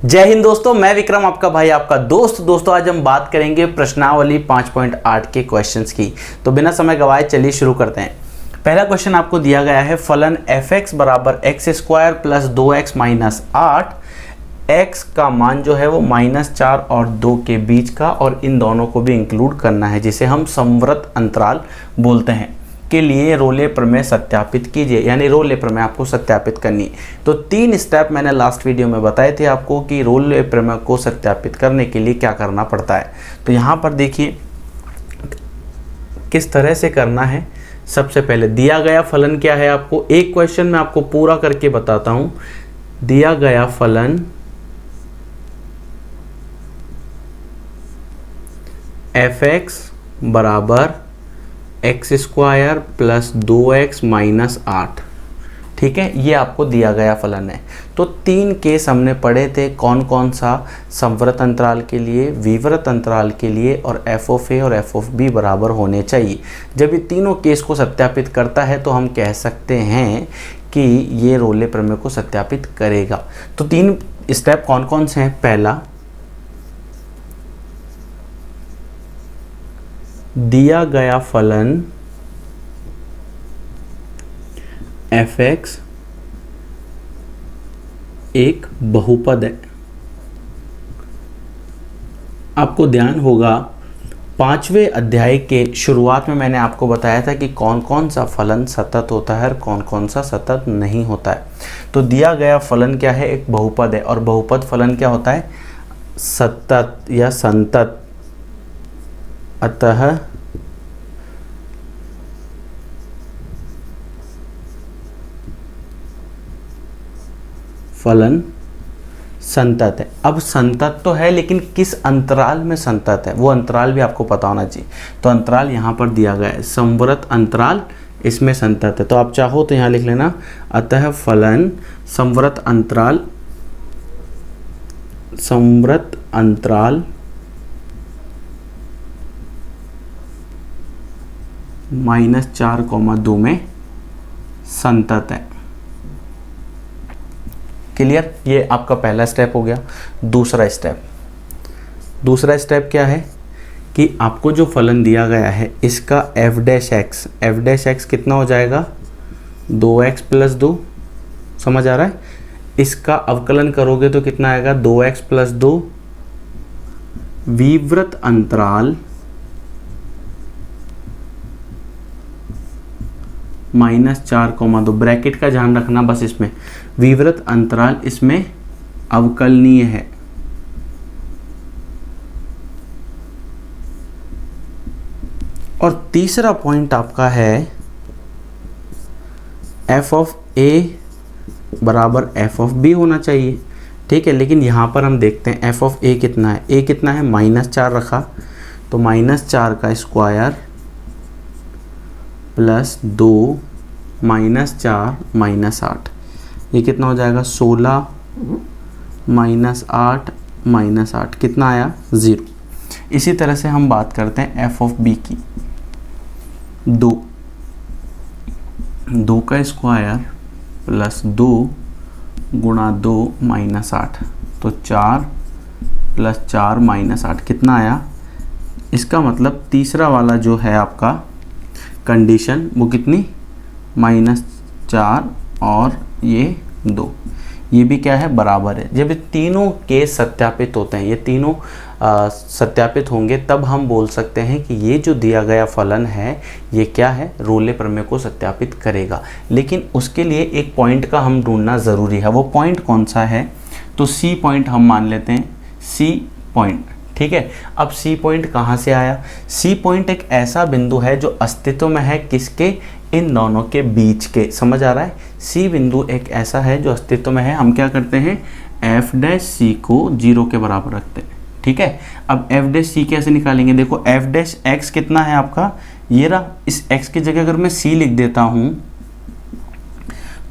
जय हिंद दोस्तों, मैं विक्रम आपका भाई आपका दोस्तों आज हम बात करेंगे प्रश्नावली 5.8 के क्वेश्चंस की। तो बिना समय गवाए चलिए शुरू करते हैं। पहला क्वेश्चन आपको दिया गया है फलन f(x) बराबर x² plus 2x minus 8। x का मान जो है वो -4 और 2 के बीच का, और इन दोनों को भी इंक्लूड करना है, जिसे हम समवर्त अंतराल बोलते हैं। के लिए रोले प्रमेय सत्यापित कीजिए, यानी रोले प्रमेय आपको सत्यापित करनी है। तो 3 स्टेप मैंने लास्ट वीडियो में बताए थे आपको कि रोले प्रमेय को सत्यापित करने के लिए क्या करना पड़ता है। तो यहाँ पर देखिए किस तरह से करना है। सबसे पहले दिया गया फलन क्या है, आपको एक क्वेश्चन में आपको पूरा करके बताता हूँ। दिया गया फलन f(x) बराबर x² प्लस 2x माइनस 8, ठीक है, ये आपको दिया गया फलन है। तो 3 केस हमने पढ़े थे, कौन कौन सा, समवर्त अंतराल के लिए, विवर्त अंतराल के लिए, और f(a) और f(b) बराबर होने चाहिए। जब ये तीनों केस को सत्यापित करता है तो हम कह सकते हैं कि ये रोले प्रमेय को सत्यापित करेगा। तो 3 स्टेप कौन कौन से हैं। पहला, दिया गया फलन f(x) एक बहुपद है। आपको ध्यान होगा 5वें अध्याय के शुरुआत में मैंने आपको बताया था कि कौन कौन सा फलन सतत होता है और कौन कौन सा सतत नहीं होता है। तो दिया गया फलन क्या है, एक बहुपद है, और बहुपद फलन क्या होता है, सतत या संतत। अतः फलन संतत है। अब संतत तो है, लेकिन किस अंतराल में संतत है वो अंतराल भी आपको पता होना चाहिए। तो अंतराल यहाँ पर दिया गया है, समवर्त अंतराल, इसमें संतत है। तो आप चाहो तो यहाँ लिख लेना, अतः फलन समवर्त अंतराल -4,2 में संतत है। क्लियर, ये आपका पहला स्टेप हो गया। दूसरा स्टेप क्या है कि आपको जो फलन दिया गया है इसका f'(x) कितना हो जाएगा, 2x प्लस 2, समझ आ रहा है। इसका अवकलन करोगे तो कितना आएगा, 2x प्लस 2 विवर्त अंतराल -4,2, ब्रैकेट का ध्यान रखना बस, इसमें विवर्त अंतराल इसमें अवकलनीय है। और तीसरा पॉइंट आपका है f(a) बराबर f(b) होना चाहिए, ठीक है। लेकिन यहाँ पर हम देखते हैं f(a) कितना है, a कितना है, -4 रखा, तो -4 का स्क्वायर प्लस 2 -4 -8, ये कितना हो जाएगा, 16 -8 कितना आया, 0। इसी तरह से हम बात करते हैं f(b) की। 2 का स्क्वायर प्लस 2 गुणा 2 -8, तो 4 प्लस 4 -8 कितना आया। इसका मतलब तीसरा वाला जो है आपका कंडीशन वो कितनी, -4 और ये 2, ये भी क्या है, बराबर है। जब ये तीनों केस सत्यापित होते हैं, ये तीनों सत्यापित होंगे, तब हम बोल सकते हैं कि ये जो दिया गया फलन है ये क्या है, रोले प्रमेय को सत्यापित करेगा। लेकिन उसके लिए एक पॉइंट का हम ढूंढना ज़रूरी है। वो पॉइंट कौन सा है, तो C पॉइंट हम मान लेते हैं, C पॉइंट, ठीक है। अब C पॉइंट कहाँ से आया, C पॉइंट एक ऐसा बिंदु है जो अस्तित्व में है, किसके, इन दोनों के बीच के, समझ आ रहा है। C बिंदु एक ऐसा है जो अस्तित्व में है। हम क्या करते हैं, f' को 0 के बराबर रखते हैं, ठीक है। अब f' कैसे निकालेंगे, देखो f' कितना है आपका, ये रहा। इस x की जगह अगर मैं C लिख देता हूँ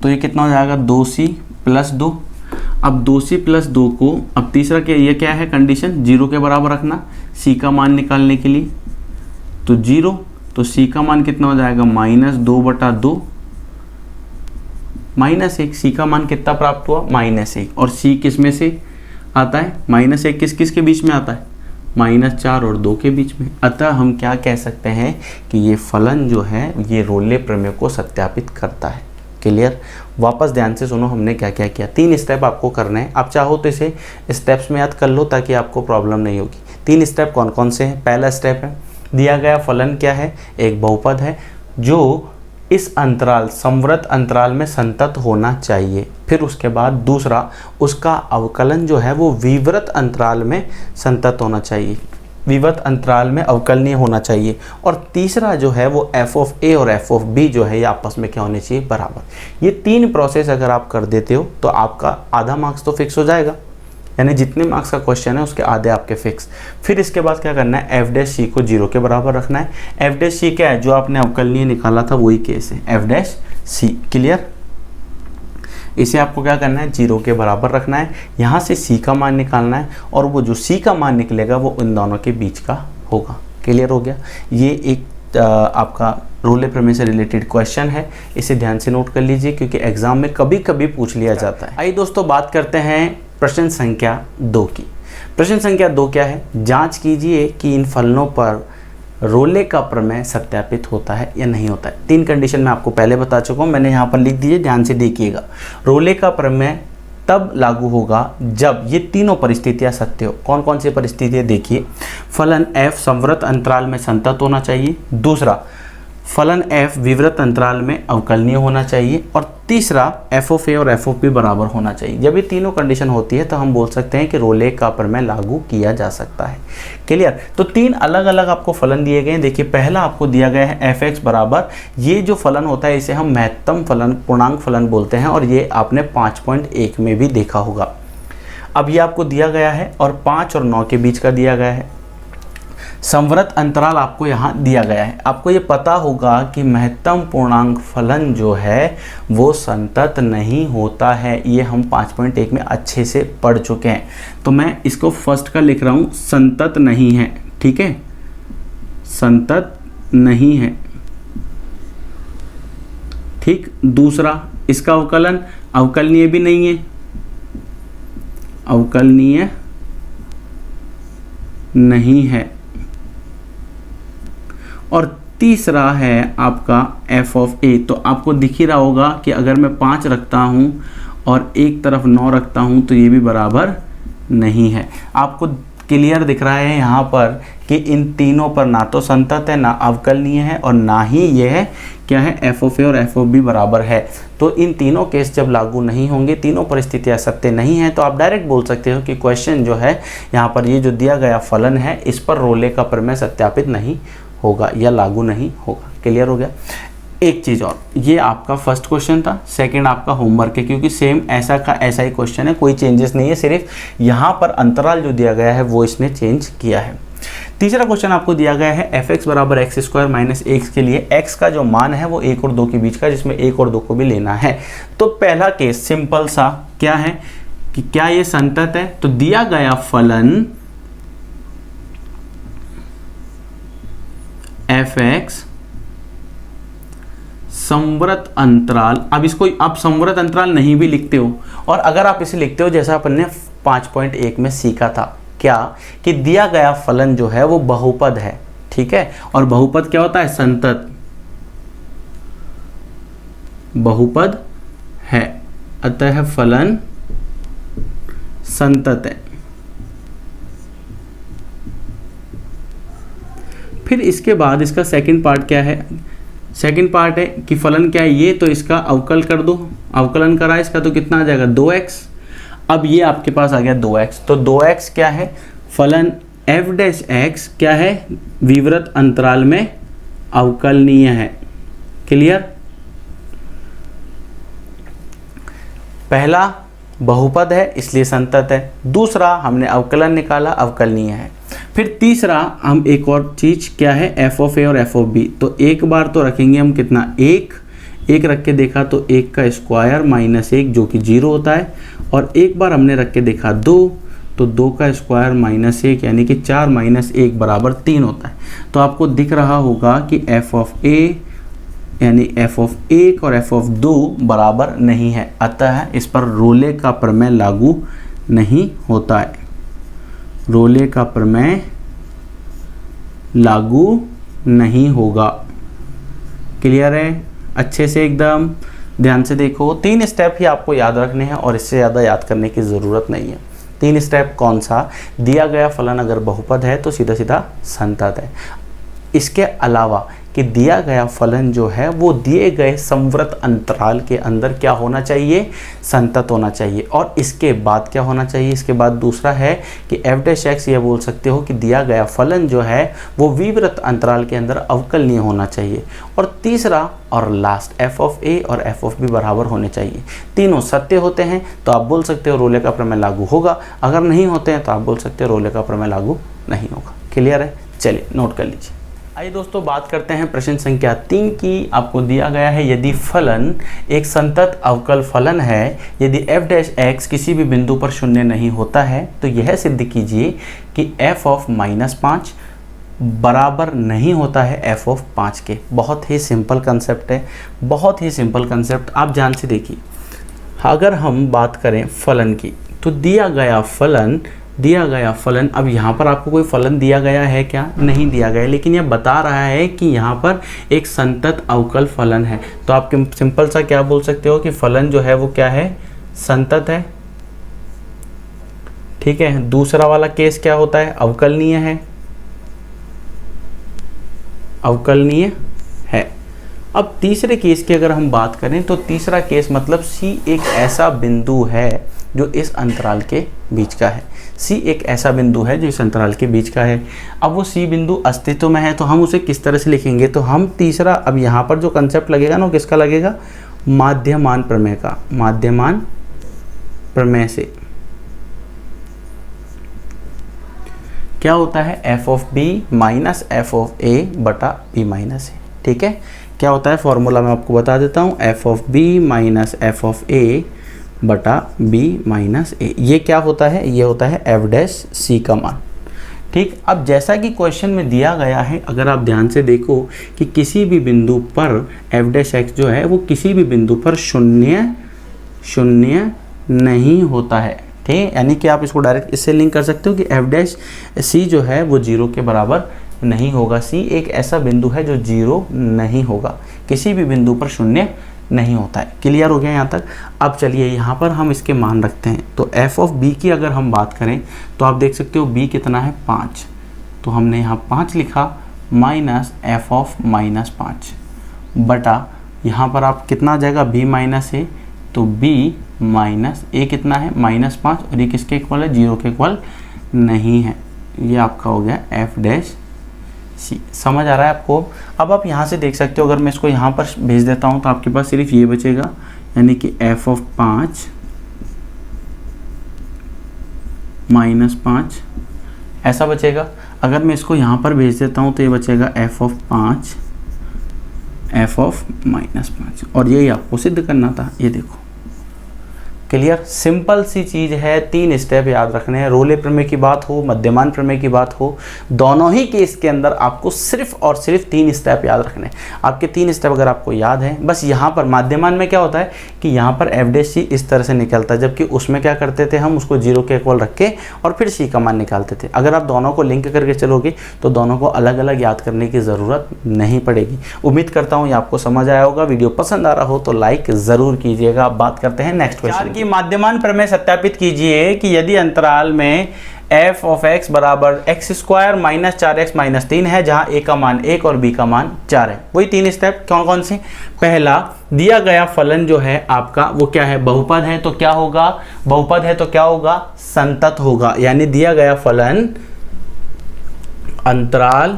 तो ये कितना हो जाएगा, 2c प्लस 2। अब 2c प्लस 2 को, अब तीसरा क्या, ये क्या है कंडीशन, 0 के बराबर रखना c का मान निकालने के लिए, तो 0, तो c का मान कितना हो जाएगा, -2/2 -1। सी का मान कितना प्राप्त हुआ, -1। और सी किस में से, आता है, -1 किस किस के बीच में आता है, -4 और 2 के बीच में। अतः हम क्या कह सकते हैं कि ये फलन जो है ये रोले प्रमेय को सत्यापित करता है। क्लियर? वापस ध्यान से सुनो हमने क्या क्या किया। 3 स्टेप आपको करने हैं। आप चाहो तो इसे स्टेप्स में याद कर लो ताकि आपको प्रॉब्लम नहीं होगी। 3 स्टेप कौन कौन से हैं? पहला स्टेप है, दिया गया फलन क्या है, एक बहुपद है जो इस अंतराल संवृत अंतराल में संतत होना चाहिए। फिर उसके बाद दूसरा, उसका अवकलन जो है वो विवृत अंतराल में संतत होना चाहिए, विवृत अंतराल में अवकलनीय होना चाहिए। और तीसरा जो है वो f ऑफ a और f ऑफ b जो है ये आपस में क्या होने चाहिए, बराबर। ये 3 प्रोसेस अगर आप कर देते हो तो आपका आधा मार्क्स तो फिक्स हो जाएगा, यानी जितने मार्क्स का क्वेश्चन है उसके आधे आपके फिक्स। फिर इसके बाद क्या करना है, f डैश c को 0 के बराबर रखना है। f डैश c क्या है, जो आपने अवकलनीय निकाला था वही केस है, f डैश c। क्लियर? इसे आपको क्या करना है, 0 के बराबर रखना है। यहाँ से c का मान निकालना है और वो जो c का मान निकलेगा वो इन दोनों के बीच का होगा। क्लियर हो गया? ये एक आपका रोले प्रमेय से रिलेटेड क्वेश्चन है, इसे ध्यान से नोट कर लीजिए क्योंकि एग्जाम में कभी कभी पूछ लिया जाता है। आइए दोस्तों बात करते हैं प्रश्न संख्या 2 की। प्रश्न संख्या 2 क्या है, जांच कीजिए कि इन फलनों पर रोले का प्रमेय सत्यापित होता है या नहीं होता है। 3 कंडीशन मैं आपको पहले बता चुका हूँ, मैंने यहाँ पर लिख दीजिए, ध्यान से देखिएगा। रोले का प्रमेय तब लागू होगा जब ये तीनों परिस्थितियां सत्य हो। कौन कौन सी परिस्थितियां, देखिए, फलन f संवृत अंतराल में संतत होना चाहिए, दूसरा फलन f विवृत अंतराल में अवकलनीय होना चाहिए, और तीसरा f ऑफ a और f ऑफ b बराबर होना चाहिए। जब ये तीनों कंडीशन होती है तो हम बोल सकते हैं कि रोले का प्रमेय लागू किया जा सकता है। क्लियर? तो 3 अलग अलग आपको फलन दिए गए हैं। देखिए, पहला आपको दिया गया है f(x) बराबर, ये जो फलन होता है इसे हम महत्तम फलन, पूर्णांक फलन बोलते हैं, और ये आपने 5.1 में भी देखा होगा। अब ये आपको दिया गया है और 5 और 9 के बीच का दिया गया है। संवृत अंतराल आपको यहाँ दिया गया है। आपको ये पता होगा कि महत्तम पूर्णांक फलन जो है वो संतत नहीं होता है, ये हम 5.1 में अच्छे से पढ़ चुके हैं। तो मैं इसको फर्स्ट का लिख रहा हूँ, संतत नहीं है। ठीक है, संतत नहीं है। ठीक, दूसरा इसका अवकलन अवकलनीय भी नहीं है, अवकलनीय नहीं है। और तीसरा है आपका f ऑफ a। तो आपको दिख ही रहा होगा कि अगर मैं 5 रखता हूँ और एक तरफ 9 रखता हूँ तो ये भी बराबर नहीं है। आपको क्लियर दिख रहा है यहाँ पर कि इन तीनों पर ना तो संतत है, ना अवकलनीय है, और ना ही यह क्या है, f ऑफ a और f ऑफ b बराबर है। तो इन तीनों केस जब लागू नहीं होंगे, तीनों परिस्थितियाँ सत्य नहीं है, तो आप डायरेक्ट बोल सकते हो कि क्वेश्चन जो है यहाँ पर ये जो दिया गया फलन है इस पर रोले का प्रमेय सत्यापित नहीं होगा या लागू नहीं होगा। क्लियर हो गया? एक चीज़ और, ये आपका फर्स्ट क्वेश्चन था, सेकंड आपका होमवर्क है, क्योंकि सेम ऐसा का ऐसा ही क्वेश्चन है, कोई चेंजेस नहीं है, सिर्फ यहाँ पर अंतराल जो दिया गया है वो इसने चेंज किया है। तीसरा क्वेश्चन आपको दिया गया है f(x) बराबर x² माइनस x के लिए x का जो मान है वो 1 और 2 के बीच का, जिसमें 1 और 2 को भी लेना है। तो पहला केस सिंपल सा क्या है कि क्या ये संतत है, तो दिया गया फलन f(x) संवृत अंतराल, अब इसको आप संवृत अंतराल नहीं भी लिखते हो, और अगर आप इसे लिखते हो जैसा अपन ने 5.1 में सीखा था, क्या कि दिया गया फलन जो है वो बहुपद है। ठीक है, और बहुपद क्या होता है, संतत, बहुपद है, अतः फलन संतत है। फिर इसके बाद इसका सेकंड पार्ट क्या है, सेकंड पार्ट है कि फलन क्या है ये, तो इसका अवकल कर दो, अवकलन करा इसका तो कितना आ जाएगा 2x। अब ये आपके पास आ गया 2x, तो 2x क्या है, फलन f(x) क्या है, विवृत अंतराल में अवकलनीय है। क्लियर? पहला बहुपद है इसलिए संतत है, दूसरा हमने अवकलन निकाला, अवकलनीय है। फिर तीसरा हम एक और चीज़ क्या है, f ऑफ a और f ऑफ b। तो एक बार तो रखेंगे हम कितना, 1 रख के देखा तो 1 का स्क्वायर माइनस 1 जो कि 0 होता है, और एक बार हमने रख के देखा 2, तो 2 का स्क्वायर माइनस 1 यानी कि 4 माइनस 1 बराबर 3 होता है। तो आपको दिख रहा होगा कि f ऑफ a यानी f ऑफ 1 और f ऑफ 2 बराबर नहीं है, अतः इस पर रोले का प्रमेय लागू नहीं होता है। रोले का प्रमेय लागू नहीं होगा। क्लियर है? अच्छे से एकदम ध्यान से देखो। 3 स्टेप ही आपको याद रखने हैं और इससे ज़्यादा याद करने की ज़रूरत नहीं है। 3 स्टेप कौन सा? दिया गया फलन अगर बहुपद है तो सीधा सीधा संतत है। इसके अलावा कि दिया गया फलन जो है वो दिए गए संवृत अंतराल के अंदर क्या होना चाहिए? संतत होना चाहिए। और इसके बाद क्या होना चाहिए? इसके बाद दूसरा है कि f डैश एक्स, ये बोल सकते हो कि दिया गया फलन जो है वो विवृत अंतराल के अंदर अवकलनीय होना चाहिए। और तीसरा और लास्ट f ऑफ a और f ऑफ b बराबर होने चाहिए। तीनों सत्य होते हैं तो आप बोल सकते हो रोले का प्रमेय लागू होगा, अगर नहीं होते हैं तो आप बोल सकते हो रोले का प्रमेय लागू नहीं होगा। क्लियर है? चलिए नोट कर लीजिए। आइए दोस्तों बात करते हैं प्रश्न संख्या 3 की। आपको दिया गया है यदि फलन एक संतत अवकल फलन है, यदि f डैश एक्स किसी भी बिंदु पर शून्य नहीं होता है तो यह सिद्ध कीजिए कि f ऑफ -5 बराबर नहीं होता है f ऑफ 5 के। बहुत ही सिंपल कंसेप्ट है, बहुत ही सिंपल कंसेप्ट। आप ध्यान से देखिए, अगर हम बात करें फलन की तो दिया गया फलन, अब यहाँ पर आपको कोई फलन दिया गया है क्या? नहीं दिया गया है, लेकिन यह बता रहा है कि यहाँ पर एक संतत अवकल फलन है। तो आप सिंपल सा क्या बोल सकते हो कि फलन जो है वो क्या है? संतत है। ठीक है। दूसरा वाला केस क्या होता है? अवकलनीय है। अवकलनीय है। अब तीसरे केस की अगर हम बात करें तो तीसरा केस मतलब C एक ऐसा बिंदु है जो इस अंतराल के बीच का है। C एक ऐसा बिंदु है जो इस अंतराल के बीच का है। अब वो C बिंदु अस्तित्व में है तो हम उसे किस तरह से लिखेंगे? तो हम तीसरा, अब यहाँ पर जो कंसेप्ट लगेगा ना वो किसका लगेगा? माध्यमान प्रमेय का। माध्यमान प्रमेय से क्या होता है? f of b minus f of a बटा b माइनस a। ठीक है। क्या होता है फॉर्मूला मैं आपको बता देता हूँ, f of b minus f of a बटा b माइनस a। ये क्या होता है? ये होता है f डैश c का मान। ठीक। अब जैसा कि क्वेश्चन में दिया गया है, अगर आप ध्यान से देखो कि किसी भी बिंदु पर f डैश x जो है वो किसी भी बिंदु पर शून्य नहीं होता है। ठीक। यानी कि आप इसको डायरेक्ट इससे लिंक कर सकते हो कि f डैश c जो है वो 0 के बराबर नहीं होगा। C एक ऐसा बिंदु है जो 0 नहीं होगा, किसी भी बिंदु पर शून्य नहीं होता है। क्लियर हो गया यहाँ तक? अब चलिए यहाँ पर हम इसके मान रखते हैं। तो f ऑफ b की अगर हम बात करें तो आप देख सकते हो b कितना है? 5। तो हमने यहाँ 5 लिखा माइनस f ऑफ -5 बटा यहाँ पर आप कितना आ जाएगा? b minus a। तो b माइनस a कितना है? -5। और ये किसके इक्वल है? 0 के इक्वल नहीं है। ये आपका हो गया f डैश c। समझ आ रहा है आपको? अब आप यहाँ से देख सकते हो, अगर मैं इसको यहाँ पर भेज देता हूँ तो आपके पास सिर्फ ये बचेगा, यानी कि f ऑफ 5 -5 ऐसा बचेगा। अगर मैं इसको यहाँ पर भेज देता हूँ तो ये बचेगा f ऑफ 5 f ऑफ -5। और यही आपको सिद्ध करना था। ये देखो, क्लियर? सिंपल सी चीज़ है, 3 स्टेप याद रखने हैं। रोले प्रमेय की बात हो, मध्यमान प्रमेय की बात हो, दोनों ही केस के अंदर आपको सिर्फ और सिर्फ 3 स्टेप याद रखने हैं। आपके 3 स्टेप अगर आपको याद हैं, बस यहाँ पर माध्यमान में क्या होता है कि यहाँ पर f डैश c इस तरह से निकलता है, जबकि उसमें क्या करते थे हम? उसको 0 के इक्वल रख के और फिर c का मान निकालते थे। अगर आप दोनों को लिंक करके चलोगे तो दोनों को अलग अलग याद करने की ज़रूरत नहीं पड़ेगी। उम्मीद करता हूँ ये आपको समझ आया होगा। वीडियो पसंद आ रहा हो तो लाइक ज़रूर कीजिएगा। अब बात करते हैं नेक्स्ट क्वेश्चन की। माध्यमान प्रमेय सत्यापित कीजिए कि यदि अंतराल में f ऑफ x बराबर x square minus 4x minus 3 है, जहां a का मान 1 और b का मान 4 है। वही 3 स्टेप कौन कौन से? पहला, दिया गया फलन जो है आपका वो क्या है? बहुपद है तो क्या होगा? बहुपद है तो क्या होगा? संतत होगा। यानी दिया गया फलन अंतराल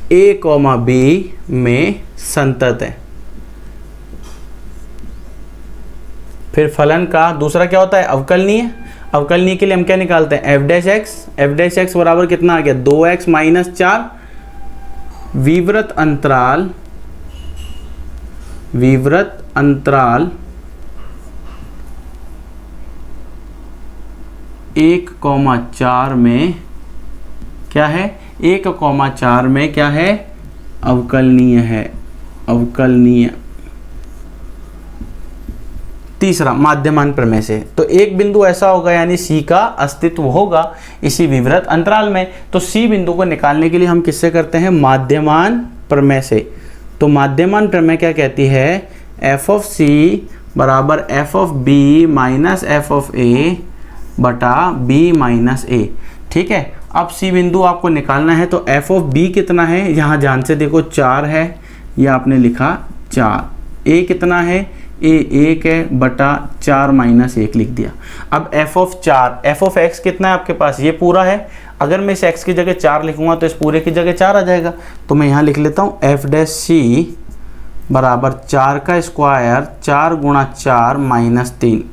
a, b में संतत है। फिर फलन का दूसरा क्या होता है? अवकलनीय। अवकलनीय के लिए हम क्या निकालते हैं? f डैश एक्स बराबर कितना आ गया? 2x minus 4। विवृत अंतराल 1,4 में क्या है? 1,4 में क्या है? अवकलनीय है। अवकलनीय तीसरा माध्यमान प्रमेय से। तो एक बिंदु ऐसा होगा यानी सी का अस्तित्व होगा इसी विवृत अंतराल में। तो सी बिंदु को निकालने के लिए हम किससे करते हैं, माध्यमान प्रमेय से। तो माध्यमान प्रमेय क्या कहती है, एफ ऑफ सी बराबर F of B minus F of A बटा बी माइनस ए। ठीक है, अब सी बिंदु आपको निकालना है। तो एफ ऑफ बी कितना है, यहाँ ध्यान से देखो 4 है, यह आपने लिखा 4। ए कितना है, ए 1 है बटा 4 माइनस 1 लिख दिया। अब F of 4, F of x कितना है आपके पास, ये पूरा है। अगर मैं इस एक्स की जगह 4 लिखूंगा तो इस पूरे की जगह 4 आ जाएगा। तो मैं यहाँ लिख लेता हूँ एफ डैश सी बराबर 4 का स्क्वायर 4 गुणा 4 माइनस 3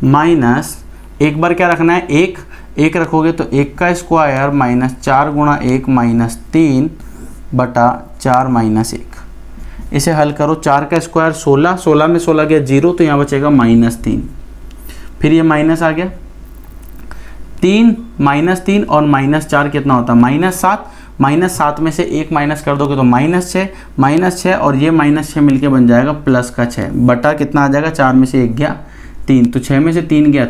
माइनस, एक बार क्या रखना है, 1 रखोगे तो 1 का स्क्वायर माइनस 4 गुणा 1 माइनस 3 बटा 4 माइनस 1। इसे हल करो, 4 का स्क्वायर 16, 16 में 16 गया 0, तो यहाँ बचेगा माइनस 3। फिर ये माइनस आ गया 3, माइनस 3 और माइनस 4 कितना होता है, माइनस 7। माइनस 7 में से 1 माइनस कर दोगे तो माइनस 6, माइनस 6 और ये माइनस 6 मिलके बन जाएगा प्लस का 6 बटा कितना आ जाएगा, 4 में से 1 गया 3, तो 6 में से 3 गया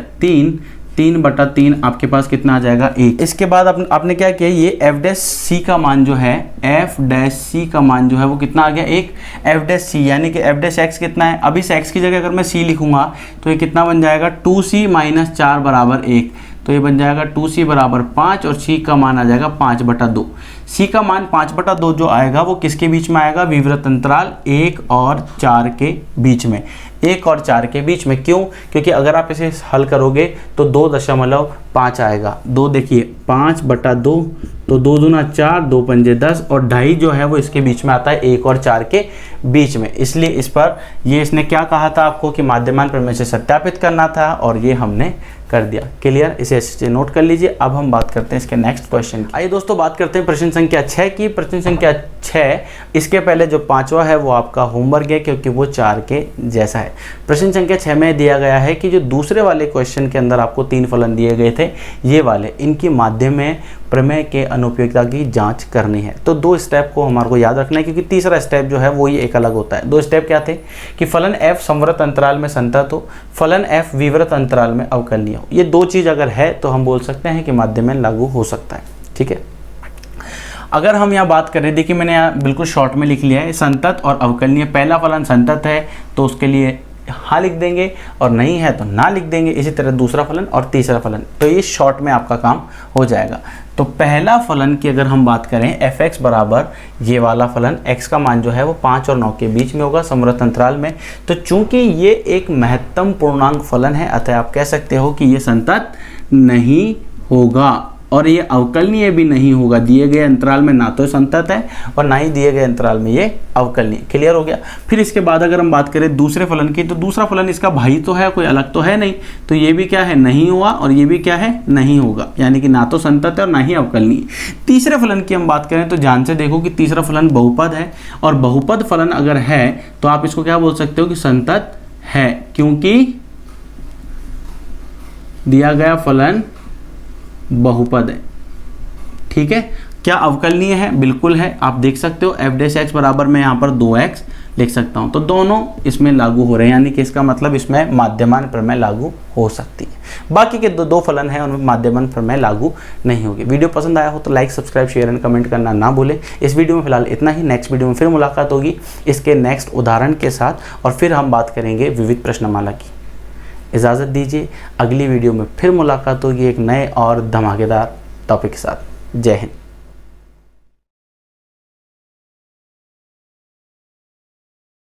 3 बटा 3 आपके पास कितना आ जाएगा 1। इसके बाद आपने क्या किया, ये एफ डैश सी का मान जो है, एफ डैश सी का मान जो है वो कितना आ गया 1। एफ डैश सी यानी कि एफ डैश एक्स कितना है, अब इस एक्स की जगह अगर मैं सी लिखूंगा तो ये कितना बन जाएगा 2c माइनस 4 बराबर 1। तो ये बन जाएगा 2c बराबर 5 और c का मान आ जाएगा 5/2। c का मान 5/2 जो आएगा वो किसके बीच में आएगा, विवृत अंतराल 1 और 4 के बीच में। 1 और 4 के बीच में, क्यों, क्योंकि अगर आप इसे हल करोगे तो 2.5 आएगा। 2 देखिए 5/2, तो 2 दूना 4, 2 पंजे 10 और 2.5 जो है वो इसके बीच में आता है 1 और 4 के बीच में। इसलिए इस पर ये इसने क्या कहा था आपको कि माध्यमान प्रमेय से सत्यापित करना था और ये हमने कर दिया। क्लियर, इसे अच्छे नोट कर लीजिए। अब हम बात करते हैं इसके नेक्स्ट क्वेश्चन की। आइए दोस्तों बात करते हैं प्रश्न संख्या 6 की। प्रश्न संख्या 6, इसके पहले जो 5वां है वो आपका होमवर्क है क्योंकि वो 4 के जैसा है। प्रश्न संख्या 6 में दिया गया है कि जो दूसरे वाले क्वेश्चन के अंदर आपको 3 फलन दिए गए थे, ये वाले, इनकी माध्यम प्रमेय के अनुपयोगिता की जांच करनी है। तो 2 स्टेप को हमारे को याद रखना है क्योंकि तीसरा स्टेप जो है वो ही एक अलग होता है। 2 स्टेप क्या थे कि फलन f समवर्त अंतराल में संतत हो, फलन f विवृत अंतराल में अवकलनीय हो। ये 2 चीज़ अगर है तो हम बोल सकते हैं कि माध्यमन लागू हो सकता है। ठीक है, अगर हम यहाँ बात करें, देखिए मैंने यहाँ बिल्कुल शॉर्ट में लिख लिया है संतत और अवकलनीय। पहला फलन संतत है तो उसके लिए हाँ लिख देंगे और नहीं है तो ना लिख देंगे। इसी तरह दूसरा फलन और तीसरा फलन, तो ये शॉर्ट में आपका काम हो जाएगा। तो पहला फलन की अगर हम बात करें एफ एक्स बराबर ये वाला फलन, x का मान जो है वो 5 और 9 के बीच में होगा समवर्त अंतराल में। तो चूंकि ये एक महत्तम पूर्णांक फलन है अतः आप कह सकते हो कि ये संतत नहीं होगा और ये अवकलनीय भी नहीं होगा। दिए गए अंतराल में ना तो संतत है और ना ही दिए गए अंतराल में ये अवकलनीय। क्लियर हो गया। फिर इसके बाद अगर हम बात करें दूसरे फलन की, तो दूसरा फलन इसका भाई तो है, कोई अलग तो है नहीं, तो ये भी क्या है, नहीं हुआ और ये भी क्या है, नहीं होगा, यानी कि ना तो संतत है और ना ही अवकलनीय। तीसरे फलन की हम बात करें तो ध्यान से देखो कि तीसरा फलन बहुपद है और बहुपद फलन अगर है तो आप इसको क्या बोल सकते हो कि संतत है, क्योंकि दिया गया फलन बहुपद है। ठीक है, क्या अवकलनीय है, बिल्कुल है। आप देख सकते हो एफ डैश एक्स बराबर मैं यहाँ पर 2x लिख सकता हूँ, तो दोनों इसमें लागू हो रहे हैं, यानी कि इसका मतलब इसमें माध्यमान प्रमेय लागू हो सकती है। बाकी के दो फलन हैं उनमें माध्यमान प्रमेय लागू नहीं होगी। वीडियो पसंद आया हो तो like, subscribe, share and comment करना ना भूलें। इस वीडियो में फिलहाल इतना ही। नेक्स्ट वीडियो में फिर मुलाकात होगी इसके नेक्स्ट उदाहरण के साथ और फिर हम बात करेंगे विविध प्रश्नमाला की। इजाज़त दीजिए, अगली वीडियो में फिर मुलाकात होगी एक नए और धमाकेदार टॉपिक के साथ। जय हिंद।